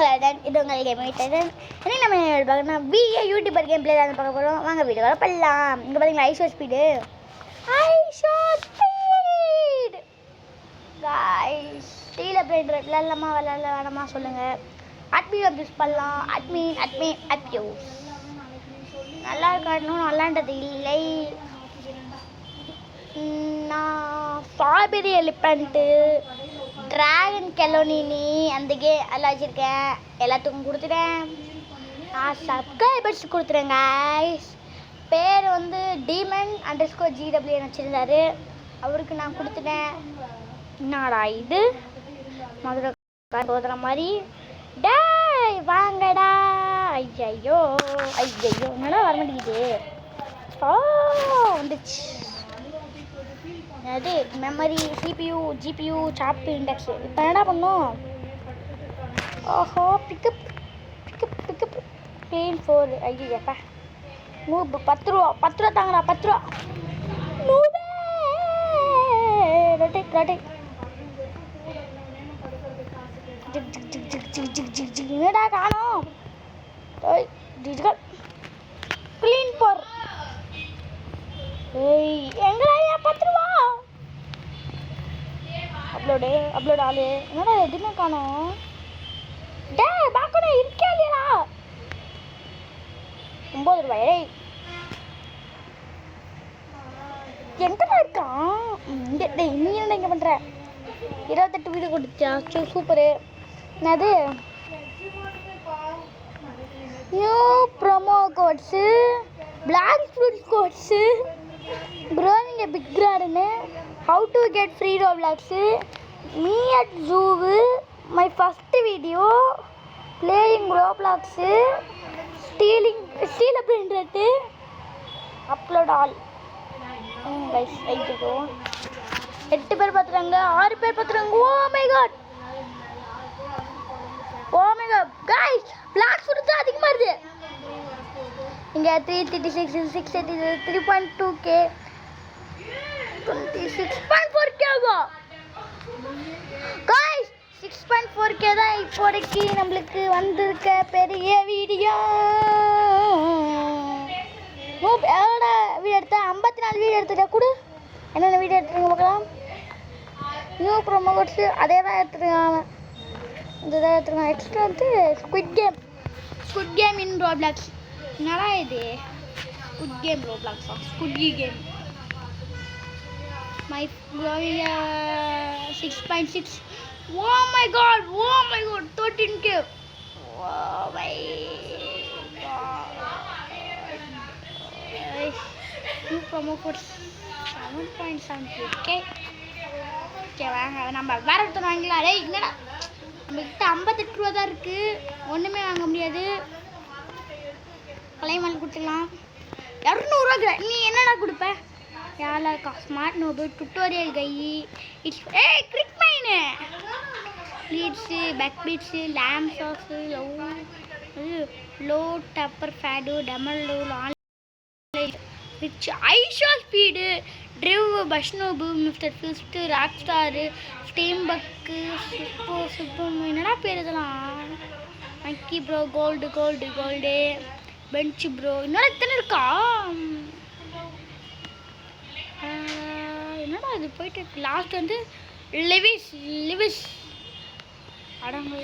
உங்களோட இது உங்கள் கேம் என்ன நம்ம பார்க்கணும் பிஏ யூடியூபர் கேம் பிளே தான் பார்க்க போகிறோம். வாங்க வீடியோ வர பண்ணலாம். இங்கே பார்த்தீங்களா ஐஷோ ஸ்பீடு காய்ஸ் ஸ்டீல் அப்படின்ற விளாட்லாமா வேணாமா சொல்லுங்கள். அட்மி யூஸ் பண்ணலாம். அட்மின் அப்யூஸ் நல்லா இருக்கணும். நல்லான்றது இல்லை. நான் ஸ்ட்ராபெரி எலிஃபண்ட்டு ட்ராகன் கெலோனினி அந்த எல்லாம் வச்சுருக்கேன். எல்லாத்துக்கும் கொடுத்துட்டேன். நான் சப்ஸ்கிரைபர்ஸ் கொடுத்துறேன் guys. பேர் வந்து demon_GW வச்சுருந்தாரு. அவருக்கு நான் கொடுத்துட்டேன். என்னடா இது மதுரை போதுற மாதிரி டேய் வாங்கடா. ஐயோ என்னடா வர மாட்டேங்குது. வந்துச்சு. அது மெமரி CPU GPU சாப் இண்டெக்ஸ். இப்போ என்னடா பண்ணும்? ஓஹோ பிக்கப் க்ளீன் 4. ஐயோப்பா மூவ் 10 ரூபா தாங்கடா. 10 ரூபா ரொட்டேட் என்னடா காணோம். Digital clean 4. எங்கடா 10 ரூபா அப்லோட் ஆளு என்னடா எதுவுமே காணோம். டே பார்க்கணும் இருக்கே இல்லையா. 9 ரூபாய் எங்கடா இருக்கான். நீ என்ன இங்கே பண்ணுற? 28 வீடியோ கொடுத்தியா? சூப்பரு. என்னது new promo codes Blox Fruit codes growing a big garden, how to get free Roblox, me at zoo, my first video, playing Roblox, steal a brainrot, upload all. Guys, I go 8 பேர் பார்த்துறாங்க, 6 பேர் பார்த்துறாங்க. Oh my god guys, black food தான் அதிகமாக இருக்குது. இங்கே 336 680 3.2K 26.4K guys. 6.4K தான் இப்போதைக்கு நம்மளுக்கு வந்திருக்க பெரிய வீடியோ. எவ்வளோ வீடியோ எடுத்தேன்? 54 வீடியோ எடுத்துட்டேன். கூட என்னென்ன வீடியோ எடுத்துருங்க பார்க்கலாம். நியூ ப்ரோமோ கோட்ஸு அதே தான் எடுத்துருக்காங்க. இதுதான் எடுத்துருக்காங்க. எக்ஸ்ட்ரா வந்து ஸ்குட் கேம் இன் ரோப்ளாக்ஸ். என்னடா இது ஸ்குட் கேம் ரோப்ளாக்ஸா? Squid game my 6.6. Oh my god 13K. Oh my god. New promo code 7.7K. சரி வாங்க நம்ம வேற ஒருத்தர் வாங்கலாம். டேய் என்னடா நம்மகிட்ட 58 ரூபா தான் இருக்குது. ஒன்றுமே வாங்க முடியாது. கலைமல் கொடுத்துக்கலாம். 200 நீ என்னடா கொடுப்ப? யாரா இருக்கா? Smart noob tutorial guy it's கிரிக் மைனு லீட்ஸு பேக் பீட்ஸு லேம்ப் சாஸு லோ டப்பர் ஃபேடு டமல் லோ ரிச் ஐஷோ ஸ்பீடு ட்ரிவ் பஷ்னோபு மிஸ்டர் ஃபிஸ்ட்டு ராக் ஸ்டாரு ஸ்டீம் பக்கு சுப்பு என்னடா பேர் இதெல்லாம்? மக்கி ப்ரோ கோல்டு பென்ச்சு ப்ரோ என்னடா இத்தனை இருக்கா? என்னடா இது போயிட்டு லாஸ்ட் வந்து லிவிஸ் அடங்க.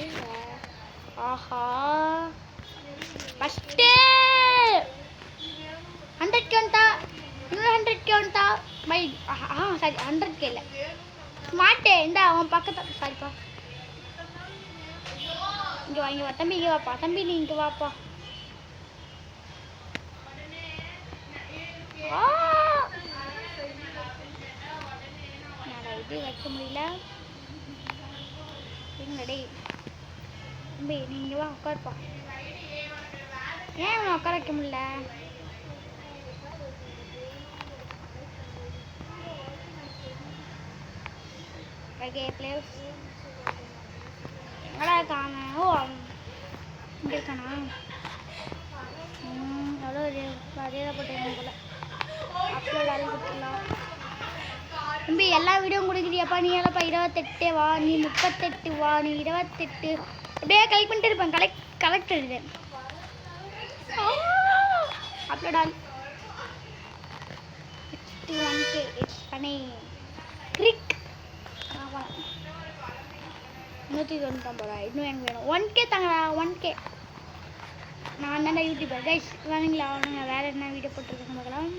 ஆஹா ஃபஸ்ட்டு 100K வந்துட்டா. இன்னும் 100K வந்துட்டா. பை சாரி 100K இல்லை ஸ்மார்ட்டு. இந்த அவன் பக்கத்து சாரிப்பா. இங்கே வா தம்பி. இங்கே வாப்பா தம்பி. நீ இங்கே வாப்பா. இது வைக்க முடியல. என்னடே தம்பி நீங்கள் வா உட்காருப்பா. ஏன் இவனை உட்கார வைக்க முடியல? ஓகே பிளேஸ் எங்கடா இருக்காங்க? ஓ இங்கே இருக்கானா? எவ்வளோ அதே தான் போட்டு போல. அப்லோட் ஆகி கொடுத்துடலாம். தம்பி எல்லா வீடியோவும் கொடுக்குறியாப்பா? நீ எல்லாம் 28 வா, நீ 38 வா, நீ 28 அப்படியே கலெக்ட் பண்ணிட்டு இருப்பேன். கலெக்ட் இது upload all 1K. It's funny கிரிக் 199 இன்னும் எனக்கு வேணும். 1K தாங்கடா 1K. நான் தானே யூடியூபர் கைஸ். வாங்களா வாங்க. வேறு என்ன வீடியோ போட்டிருக்கேன் பார்க்கலாம்.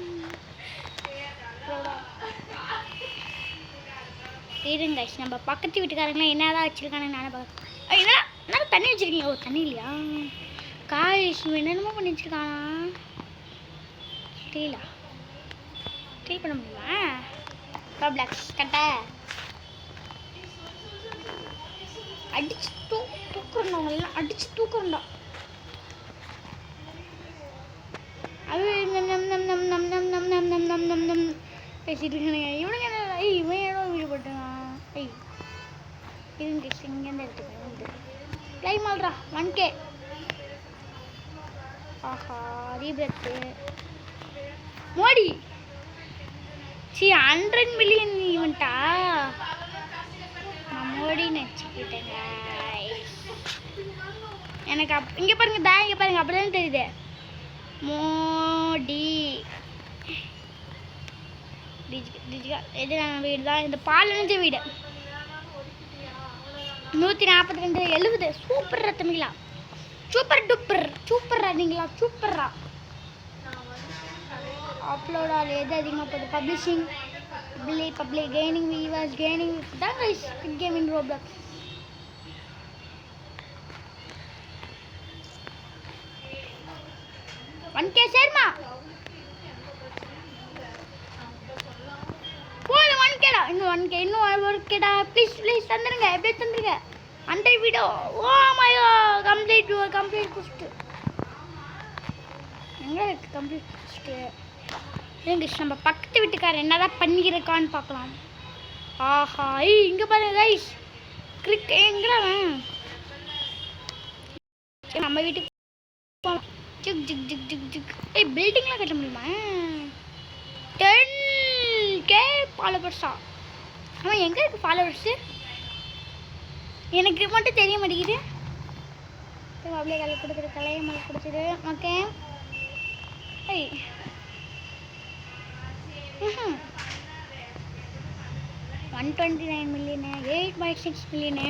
இருங்க கைஸ், நம்ம பக்கத்து வீட்டுக்காரங்களாம் என்னதான் வச்சுருக்கானுங்க நானே பார்க்க. என்னடா தண்ணி வச்சுருக்கீங்க? ஓ தண்ணி இல்லையா? காய்ஸ் என்னென்னமோ பண்ணி வச்சுருக்கானா? டீலா டீ பண்ண முடியுமா? ப்ராப்ளக்ஸ் கட்ட அடிச்சு தூக்குறோம். அவங்களெல்லாம் அடிச்சு தூக்குறோம்டா. அது நம் நம் நம் நம் நம் நம் நம் நம் நம் நம் நம் நம் பேசிட்டு இருக்கானுங்க இவனுங்க. என்ன இவன் ஏதோ வீடியோ போட்டுருக்கான். இருங்க இங்கேருந்து எடுத்துக்கேன். ப்ளை மால்றா 1K. ஆஹா ரீபிரத்து மோடி 100 மில்லியன் ஈவெண்ட்டா? நான் மோடின்னு வச்சுக்கிட்டேங்க. எனக்கு இங்கே பாருங்க இங்கே பாருங்க அப்படிதான் தெரியுது மோடி. இது நம்ம வீடு தான். இந்த பால் நினைஞ்ச வீடு 142 70. சூப்பர்ரா தமிழா. சூப்பர் டூப்பர் சூப்பர்ரா. நீங்களா சூப்பர்ரா. அப்லோட் ஆல் எது அதிகமாக போகுது? Publishing public gaining viewers gaining தான் guys. Good game in Roblox. ஒன்கே சேர்மா போல 1Kடா. இன்னும் 1K இன்னும் 1Kடா. ப்ளீஸ் தந்துருங்க. எப்படியே தந்துருங்க. 100 video. Oh my god complete புஸ்ட் எங்கே இருக்குது? கம்ப்ளீட் புஸ்ட்டு எங்க? நம்ம பக்கத்து வீட்டுக்காரர் என்னதான் பண்ணியிருக்கான்னு பார்க்கலாம். ஆஹா இங்கே பாருங்க கைஸ். கிரிக் எங்கடா நம்ம வீட்டுக்கு ஜிக் ஜிக் ஜிக் ஜிக் ஜிக். பில்டிங்லாம் கட்ட முடியுமா? 10K ஃபாலோவர்ஸா? அவன் எங்கே இருக்குது ஃபாலோவர்ஸு? எனக்கு மட்டும் தெரிய மாட்டேங்குது. அப்படியே கலை கொடுத்துரு. கலையை மலை கொடுத்துரு. ஓகே 129 மில்லியனு 8.6 மில்லியனு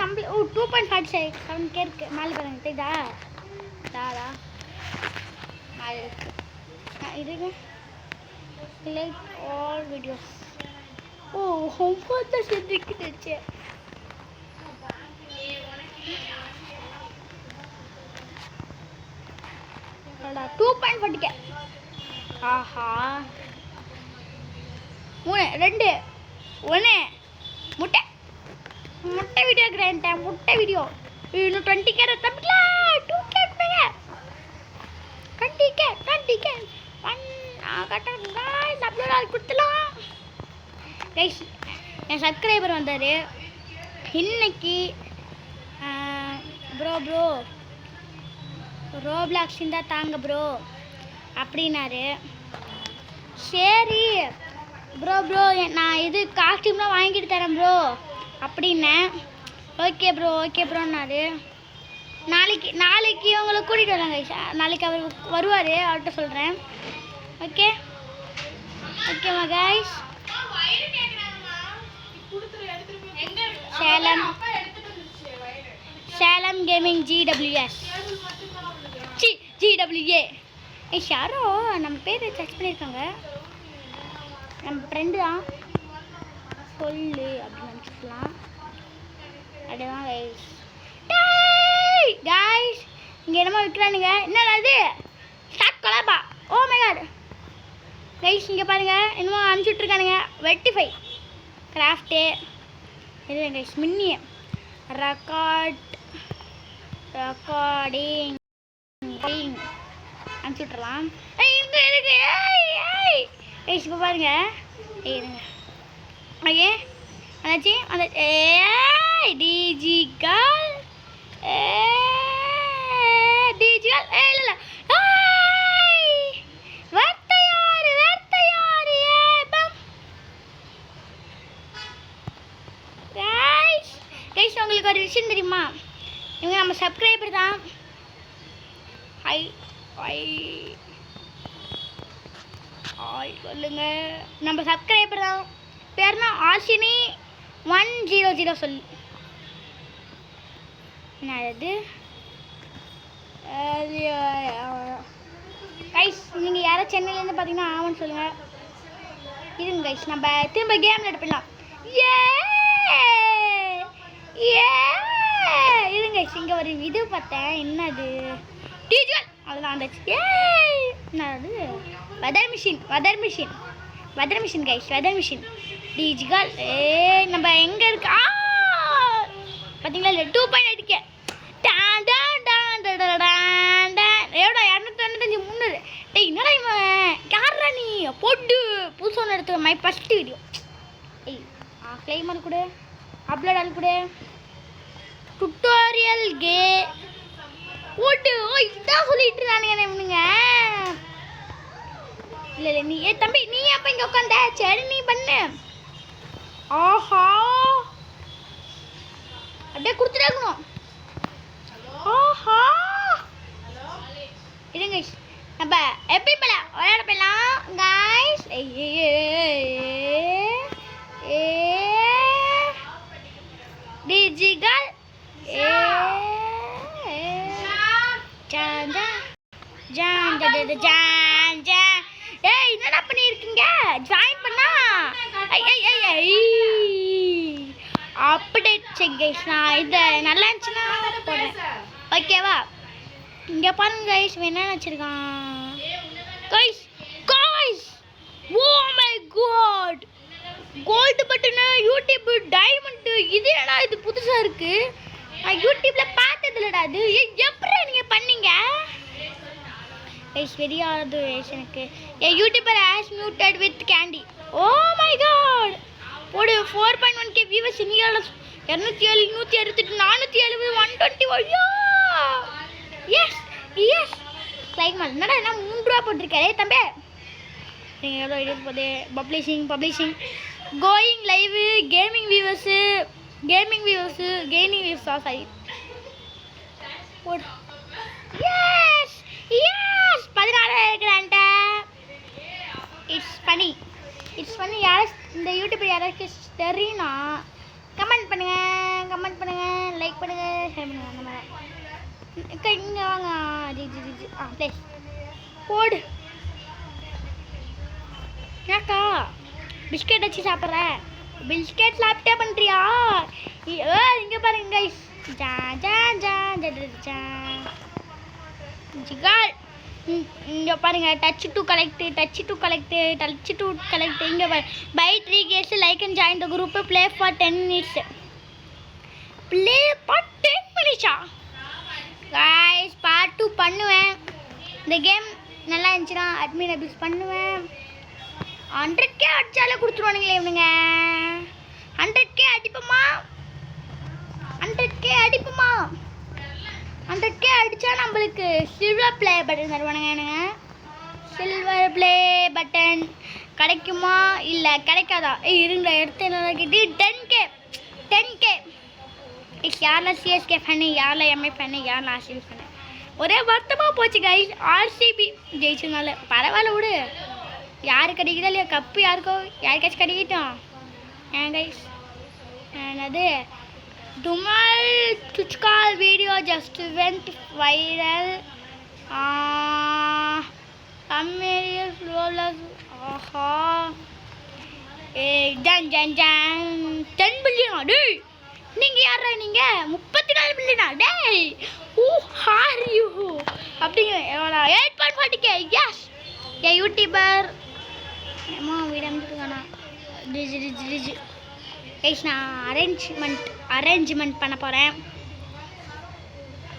நம்ம 2.47K இருக்குது. மேலே பாருங்க தெரியுதா? தாரா மேலே இருக்கு. இது லைக் ஆல் வீடியோஸ். ஓ ரொம்ப செஞ்சுக்கிட்டுச்சு. அடா 2.40K. ஆஹா 3 2 1 முட்டை வீடியோ கிராண்டேன். முட்டை வீடியோ இன்னும் 20K தம்பிங்களா. 2K கொடுங்க. 20K 1 கட்டுங்க. அப்லோட் ஆகி கொடுத்துலாம் கைஸ். என் சப்ஸ்கிரைபர் வந்தார் இன்னைக்கு. ப்ரோ ரோப்ளாக்ஸ் இருந்தால் தாங்க ப்ரோ அப்படின்னாரு. சரி ப்ரோ நான் இது காஸ்டியூம்லாம் வாங்கிட்டு தரேன் ப்ரோ அப்படின்னேன். ஓகே ப்ரோன்னாரு. நாளைக்கு உங்களை கூட்டிகிட்டு வராங்க. நாளைக்கு அவர் வருவார். அவர்கிட்ட சொல்கிறேன். ஓகேவா கைஸ்? Salem gaming GWA. யாரோ நம்ம பேர் சர்ச் பண்ணியிருக்காங்க. நம்ம ஃப்ரெண்டு தான் சொல்லு அப்படின்னு நினச்சிக்கலாம். அப்படிதான் கைஸ் இங்கே என்னமோ விற்கிறானுங்க. என்னடா இது? ஸ்டார்ட் கொலாபா. ஓ மை காட் கைஸ் இங்கே பாருங்கள் என்னமோ அனுப்பிச்சுட்ருக்கானுங்க. வெட்டிஃபை கிராஃப்ட்டு இது கைஸ். மின்னிய ரெக்கார்டிங் அனுப்பிச்சுட்றலாம். இங்கே இருக்கு. கைஸ் இப்போ பாருங்க. இருங்க ஓகே அதாச்சு அந்த டிஜிகால் இல்லை வேர்த்தையாறு கைஸ் உங்களுக்கு ஒரு விஷயம் தெரியுமா? இவங்க நம்ம சப்ஸ்கிரைபர் தான். ஹாய் ஹாய் ஹாய் சொல்லுங்க. நம்ம சப்ஸ்கிரைபர் தான். பேர்னா ஆஷினி 100 சொல்லு. என்னது கைஸ், நீங்கள் யாராவது சென்னையிலேருந்து பார்த்தீங்கன்னா ஆமான்னு சொல்லுங்கள். இருங்க கைஸ், நம்ம திரும்ப கேம் எடுப்பிடலாம். ஏ ஏ இருங்க கைஸ், இங்கே ஒரு இது பார்த்தேன். என்னது டிஜிட்டல், அதுதான் வந்துச்சு. ஏ என்னது weather machine guys, weather machine digital. நம்ம எங்கே இருக்கு பார்த்தீங்களா? இல்லை 2.8K எவ்வளோ 295 300. டேய் என்னடா இவன் யாரா நீ? போட்டு புதுசு ஒன்று எடுத்துக்க. My first video. ஏய் கிளைமர் கூட அப்லோட் ஆள் கூட டுட்டோரியல் போட்டு இதான் சொல்லிட்டு இருந்தானுங்க இவனுங்க. இல்லை இல்லை நீ தம்பி நீ அப்போ இங்கே உட்காந்த. சரி நீ பண்ணு. ஆஹா அப்படியே கொடுத்துட்டேக்கணும். ஆஹா இருங்க நம்ம எப்படி விளையாட போயிடலாம் கைஸ். டிஜிட்டல் ஏய் என்னடா பண்ணியிருக்கீங்க? ஜாயின் பண்ணா அப்டேட் செக் கைஸ். நான் இது நல்லா இருந்துச்சுன்னா போடுறேன், ஓகேவா? இங்கே பாருங்க கைஸ், என்ன வச்சுருக்கான் guys. Oh my god, gold button, YouTube diamond. இது ஏன்னா இது புதுசாக இருக்குது. நான் யூடியூப்பில் பார்த்ததில்லடா. அது எப்படி நீங்கள் பண்ணீங்க கைஸ்? வெறியாவது கைஸ் எனக்கு. YouTuber as muted with candy. Oh my god போடு. 4.1K viewers. நீங்கள் 207 168 470 120. எஸ் எஸ் லைக் மேல். என்னடா என்ன 3 ரூபா போட்டிருக்காரு தம்பி? நீங்கள் எவ்வளோ இது போகுது? Publishing going live, gaming viewers gaining வியூவர்ஸா சாரி போடு. எஸ் 16 இருக்கிறான்ட்ட. It's funny. யாரும் இந்த யூடியூப் யாராச்சும் தெரியும்னா கமெண்ட் பண்ணுங்கள், லைக் பண்ணுங்கள், ஷேர் பண்ணுங்கள். அந்த மாதிரி இங்கே வாங்க. ப்ளீஸ் போடு. ஏக்கா பிஸ்கெட் வச்சு சாப்பிட்ற? பிஸ்கெட் சாப்பிட்டே பண்ணுறியா? இங்கே பாருங்க கைஸ். ஜிகால் இங்கே பாருங்க. Touch to collect. இங்கே பாரு. By 3 case like and join the group. Play for 10 minutes. Guys part 2 பண்ணுவேன். இந்த கேம் நல்லா இருந்துச்சுன்னா அட்மின் அபியூஸ் பண்ணுவேன். 100K அடிச்சாலே கொடுத்துருவானுங்களே இவனுங்க. 100K அடிப்போமா? 100K அடித்தா நம்மளுக்கு சில்வர் ப்ளே பட்டன் தருவானுங்க. சில்வர் ப்ளே பட்டன் கிடைக்குமா இல்லை கிடைக்காதா? இருங்க எடுத்து என்ன கேட்டு 10K. யாரெல்லாம் சிஎஸ்கே ஃபேனு, யாரெல்லாம் எம்ஐ ஃபேனு, யாரெல்லாம் ஆர்சிபி ஃபேனு? ஒரே வருத்தமாக போச்சு கைஸ். ஆர்சிபி ஜெயிச்சதுனால பரவாயில்ல விடு. யாரு கிடைக்குதா இல்லையா கப்பு? யாருக்காச்சும் கிடைக்கட்டும். ஏன் கைஸ் என்னது Dhumal துச்கால் video just went viral. ஆஹா 10 பில்லியனா? டேய் நீங்கள் யாரா? நீங்கள் 34 பில்லியனா? டேய் ஹார் யூ அப்படிங்கிற 8.40K. எஸ் யூடியூபர் அம்மா வீடாண்ணா. கைஸ் நான் அரேஞ்ச்மெண்ட் பண்ண போகிறேன்.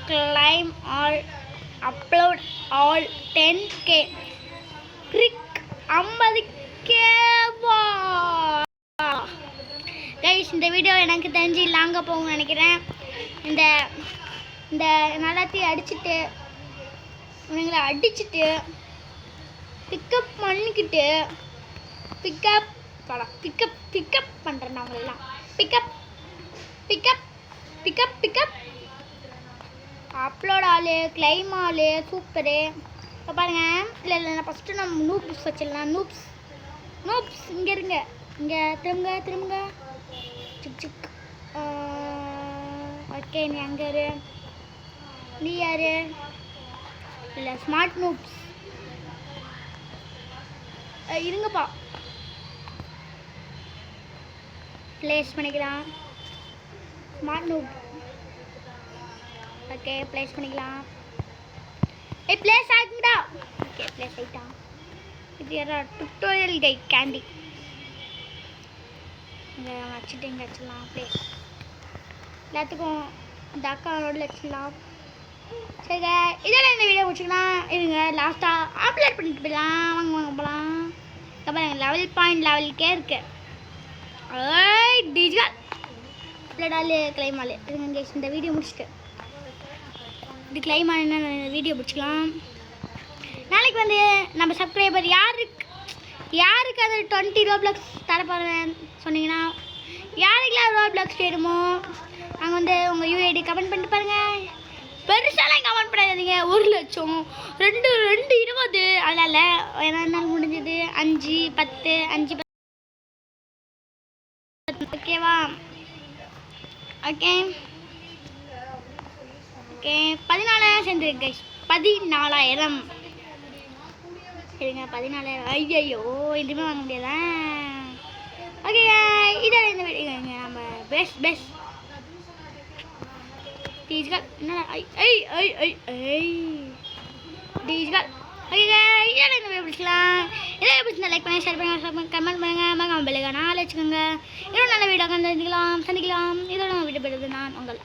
Claim all, upload all 10K. கிரிக் 50K. கைஸ் இந்த வீடியோ எனக்கு தெரிஞ்சு லாங்காக போகும்னு நினைக்கிறேன். இந்த இந்த நல்லாத்தையும் அடிச்சுட்டு இவங்களை அடிச்சுட்டு பிக்கப் பண்ணிக்கிட்டு பிக்கப் பண்ணுறேன். அவங்களெல்லாம் பிக்கப் அப்லோட் ஆளு கிளைம் ஆளு சூப்பரு. இப்போ பாருங்க. இல்லை நான் ஃபஸ்ட்டு நம்ம நூப்ஸ் வச்சிடலாம். நூப்ஸ் இங்கே இருங்க. இங்கே திரும்புங்க சிக் ஓகே. நீ அங்கே இரு. நீ யாரு? இல்லை ஸ்மார்ட் நூப்ஸ் இருங்கப்பா. ப்ளேஸ் பண்ணிக்கலாம். ஸ்மார்ட் நூப் ஓகே ப்ளேஸ் பண்ணிக்கலாம். ப்ளேஸ் ஆகுங்கடா. ஓகே ப்ளேஸ் ஆகிட்டான். இது யாரா டுட்டோரியல் கை கேண்டி இங்கே வச்சுட்டு இங்கே வச்சிடலாம். ப்ளேஸ் எல்லாத்துக்கும் இந்த அக்கா ரோடில் வச்சிடலாம். சரிங்க இதெல்லாம் இந்த வீடியோ முடிச்சுக்கலாம். இருங்க லாஸ்ட்டாக அப்லோட் பண்ணிட்டு போயிடலாம். வாங்க போகலாம். அப்புறம் லெவல்கே இருக்கு. டிஜிட்டல் அப்லோட் ஆளு கிளைம் ஆளு இருங்க. இந்த வீடியோ முடிச்சுட்டு இது கிளைம் ஆளுன்னா வீடியோ முடிச்சுக்கலாம். நாளைக்கு வந்து நம்ம சப்ஸ்கிரைபர் யாருக்கு அது 20 Roblox தரப்போகிறேன் சொன்னீங்கன்னா யாருக்கெல்லாம் Roblox வேணுமோ அங்கே வந்து உங்கள் யூஐடி கமெண்ட் பண்ணிட்டு பாருங்கள். பெருசாலாம் கமெண்ட் பண்ணாதீங்க. 1,00,000 220 அதனால் என்னால் முடிஞ்சது 5 10 5 ஓகேவா? ஓகே 14,000 சேர்ந்துருக்கு கைஸ். 14,000 சரிங்க. 14,000 ஐயோ இதுவுமே வாங்க முடியாதா? ஓகே இதில் இந்த வீடியோ நம்ம பெஸ்ட் டிஜிட்டல் என்ன டிஜிட்டல் ஓகே இதில் இந்த வீடியோ பிடிக்கலாம். இதை பிடிச்சிருந்தா லைக் பண்ணி ஷேர் பண்ணுங்கள் கமெண்ட் பண்ணுங்கள். மறக்காம பெல்லைக்கான ஆள் வச்சுக்கோங்க. இன்னும் நல்ல வீடியோ சந்திக்கலாம். இதோட வீடியோ பெறுவது நான் உங்கள்